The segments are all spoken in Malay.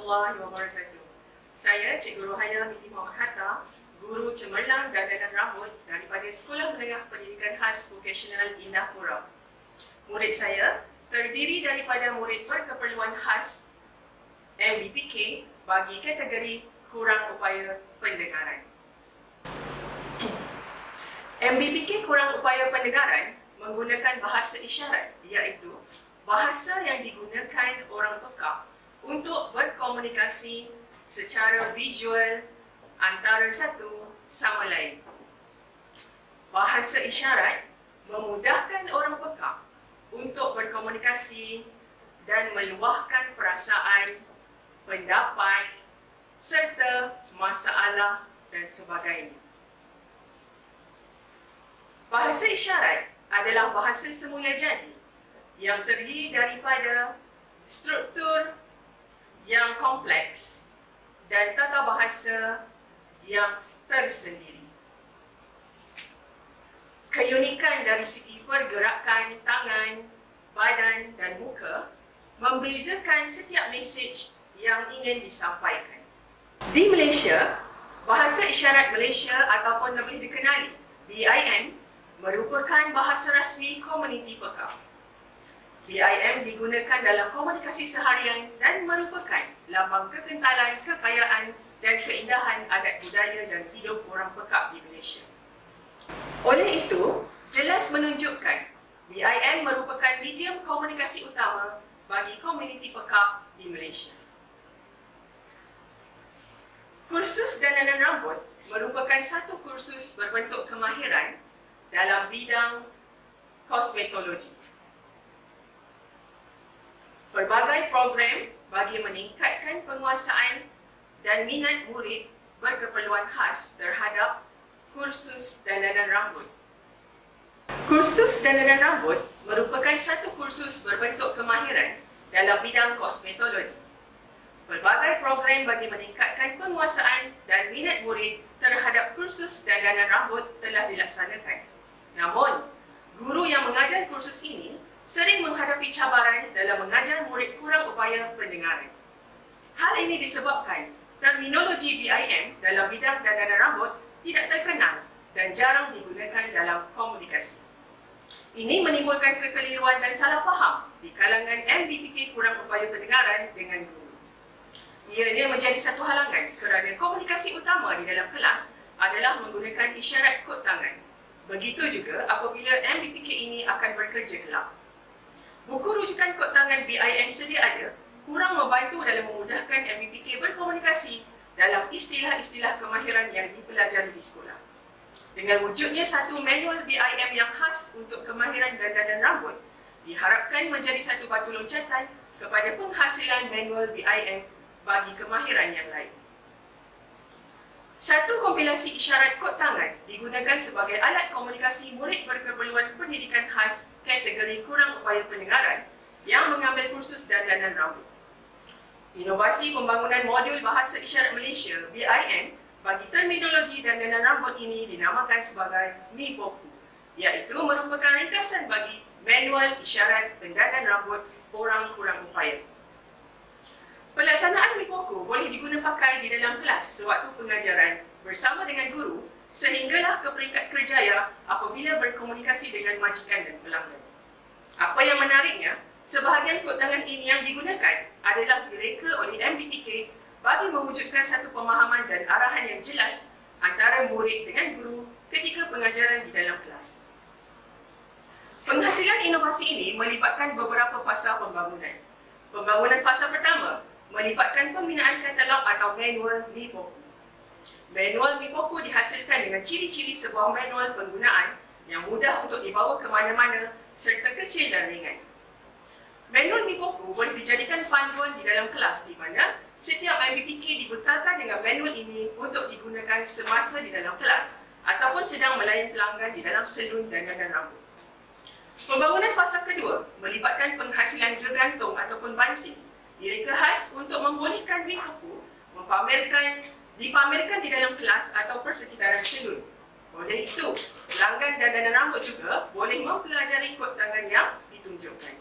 warahmatullahi wabarakatuh. Saya Cikgu Rohaya binti Muhammad Hatta, Guru Cemerlang dan Dandan Rambut daripada Sekolah Menengah Pendidikan Khas Vokasional Indah Pura. Murid saya terdiri daripada murid berkeperluan khas MBPK bagi kategori kurang upaya pendengaran. MBPK kurang upaya pendengaran menggunakan bahasa isyarat, iaitu bahasa yang digunakan orang pekak untuk berkomunikasi secara visual antara satu sama lain. Bahasa isyarat memudahkan orang pekak untuk berkomunikasi dan meluahkan perasaan, pendapat, serta masalah dan sebagainya. Bahasa isyarat adalah bahasa semula jadi yang terdiri daripada struktur yang kompleks dan tata bahasa yang tersendiri. Keunikan dari segi pergerakan tangan, badan dan muka membezakan setiap mesej yang ingin disampaikan. Di Malaysia, bahasa isyarat Malaysia ataupun lebih dikenali BIM merupakan bahasa rasmi komuniti pekak. BIM digunakan dalam komunikasi seharian dan merupakan lambang kekentalan, kekayaan dan keindahan adat budaya dan hidup orang pekak di Malaysia. Oleh itu, jelas menunjukkan BIM merupakan medium komunikasi utama bagi komuniti pekak di Malaysia. Kursus dandanan rambut merupakan satu kursus berbentuk kemahiran dalam bidang kosmetologi. Berbagai program bagi meningkatkan penguasaan dan minat murid berkeperluan khas terhadap kursus dandanan rambut. Kursus dandanan rambut merupakan satu kursus berbentuk kemahiran dalam bidang kosmetologi. Berbagai program bagi meningkatkan penguasaan dan minat murid terhadap kursus dandanan rambut telah dilaksanakan. Namun, guru yang mengajar kursus ini sering menghadapi cabaran dalam mengajar murid kurang upaya pendengaran. Hal ini disebabkan terminologi BIM dalam bidang dandanan rambut tidak terkenal dan jarang digunakan dalam komunikasi. Ini menimbulkan kekeliruan dan salah faham di kalangan MBPK kurang upaya pendengaran dengan guru. Ianya menjadi satu halangan kerana komunikasi utama di dalam kelas adalah menggunakan isyarat kod tangan. Begitu juga apabila MBPK ini akan bekerja kelak. Buku rujukan kod tangan BIM sedia ada kurang membantu dalam memudahkan MBPK berkomunikasi dalam istilah-istilah kemahiran yang dipelajari di sekolah. Dengan wujudnya satu manual BIM yang khas untuk kemahiran dandanan rambut, diharapkan menjadi satu batu loncatan kepada penghasilan manual BIM bagi kemahiran yang lain. Satu kompilasi isyarat kod tangan digunakan sebagai alat komunikasi murid berkeperluan pendidikan khas kategori kurang upaya pendengaran yang mengambil kursus dandanan rambut. Inovasi pembangunan modul Bahasa Isyarat Malaysia BIM bagi terminologi dandanan rambut ini dinamakan sebagai MIPOKU, iaitu merupakan ringkasan bagi manual isyarat pendandan rambut orang kurang upaya. Pelaksanaan MIPOKU boleh diguna pakai di dalam kelas sewaktu pengajaran bersama dengan guru sehinggalah ke peringkat kerjaya apabila berkomunikasi dengan majikan dan pelanggan. Apa yang menariknya, sebahagian kod tangan ini yang digunakan adalah direka oleh MBPK bagi mewujudkan satu pemahaman dan arahan yang jelas antara murid dengan guru ketika pengajaran di dalam kelas. Penghasilan inovasi ini melibatkan beberapa fasa pembangunan. Pembangunan fasa pertama melibatkan pembinaan katalog atau manual MIPOKU. Manual MIPOKU dihasilkan dengan ciri-ciri sebuah manual penggunaan yang mudah untuk dibawa ke mana-mana serta kecil dan ringan. Manual MIPOKU boleh dijadikan panduan di dalam kelas di mana setiap MBPK dibekalkan dengan manual ini untuk digunakan semasa di dalam kelas ataupun sedang melayan pelanggan di dalam salon dandanan rambut. Pembangunan fasa kedua melibatkan penghasilan gegantung ataupun banting. Direka khas untuk membolehkan MIPOKU dipamerkan di dalam kelas atau persekitaran salon. Oleh itu, pelanggan dandanan rambut juga boleh mempelajari kod tangan yang ditunjukkan.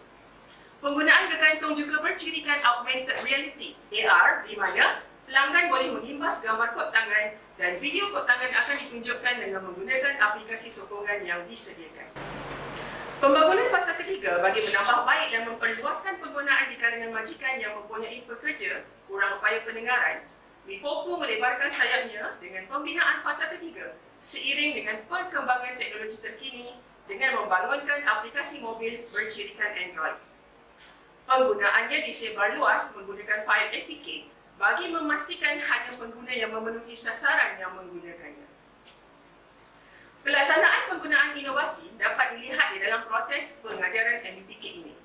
Penggunaan gegantung juga bercirikan augmented reality (AR) di mana pelanggan boleh mengimbas gambar kod tangan dan video kod tangan akan ditunjukkan dengan menggunakan aplikasi sokongan yang disediakan. Pembangunan fasa ketiga bagi menambah baik dan memperluaskan penggunaan di kalangan majikan yang mempunyai pekerja kurang upaya pendengaran, Mipoku melebarkan sayapnya dengan pembinaan fasa ketiga seiring dengan perkembangan teknologi terkini dengan membangunkan aplikasi mobil bercirikan Android. Penggunaannya disebar luas menggunakan fail APK bagi memastikan hanya pengguna yang memenuhi sasaran yang menggunakannya. Pelaksanaan penggunaan inovasi dapat dilihat di dalam proses pengajaran MBPK ini.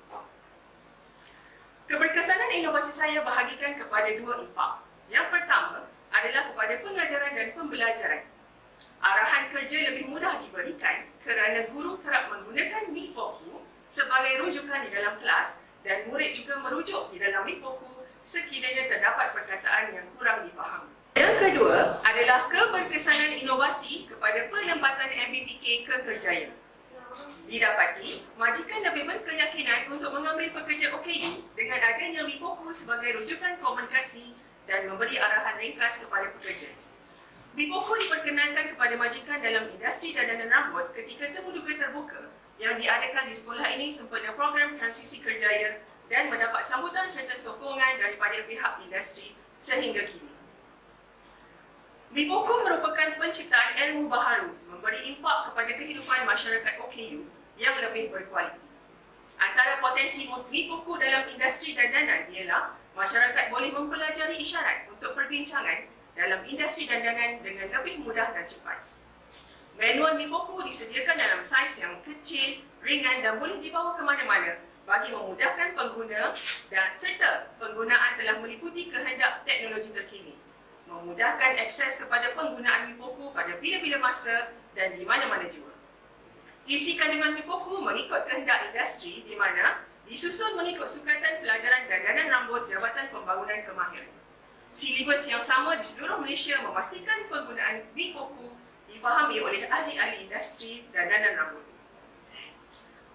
Keberkesanan inovasi saya bahagikan kepada dua impak. Yang pertama adalah kepada pengajaran dan pembelajaran. Arahan kerja lebih mudah diberikan kerana guru kerap menggunakan Mipoku sebagai rujukan di dalam kelas dan murid juga merujuk di dalam Mipoku sekiranya terdapat perkataan yang kurang difahami. Yang kedua adalah keberkesanan inovasi kepada penempatan MBPK ke kerjaya. Didapati, majikan lebih berkeyakinan untuk mengambil pekerja OKU dengan adanya Mipoku sebagai rujukan komunikasi dan memberi arahan ringkas kepada pekerja. Mipoku diperkenalkan kepada majikan dalam industri dandanan rambut ketika temu duga terbuka yang diadakan di sekolah ini sempena program transisi kerjaya dan mendapat sambutan serta sokongan daripada pihak industri sehingga kini. Mipoku merupakan penciptaan ilmu baharu memberi impak kepada kehidupan masyarakat OKU yang lebih berkualiti. Antara potensi Mipoku dalam industri dandanan ialah masyarakat boleh mempelajari isyarat untuk perbincangan dalam industri dandanan dengan lebih mudah dan cepat. Manual Mipoku disediakan dalam saiz yang kecil, ringan dan boleh dibawa ke mana-mana bagi memudahkan pengguna dan serta penggunaan telah meliputi kehendak teknologi terkini, memudahkan akses kepada penggunaan Mipoku pada bila-bila masa dan di mana-mana jua. Isi kandungan Mipoku mengikut kehendak industri di mana disusun mengikut Sukatan Pelajaran Dandanan Rambut Jabatan Pembangunan Kemahiran. Silibus yang sama di seluruh Malaysia memastikan penggunaan Mipoku difahami oleh ahli-ahli industri dandanan rambut.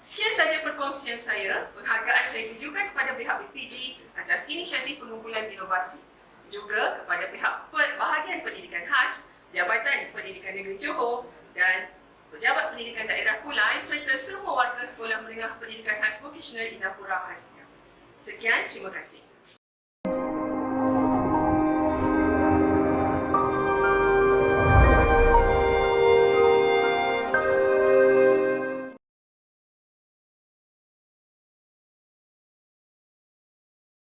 Sekian sahaja perkongsian saya. Penghargaan saya tujukan kepada pihak BPJ atas inisiatif pengumpulan inovasi. Juga kepada pihak bahagian pendidikan khas, Jabatan Pendidikan Negeri Johor dan Pejabat Pendidikan Daerah Kulai serta semua warga Sekolah Menengah Pendidikan Khas Vocational Indapura khasnya. Sekian, terima kasih.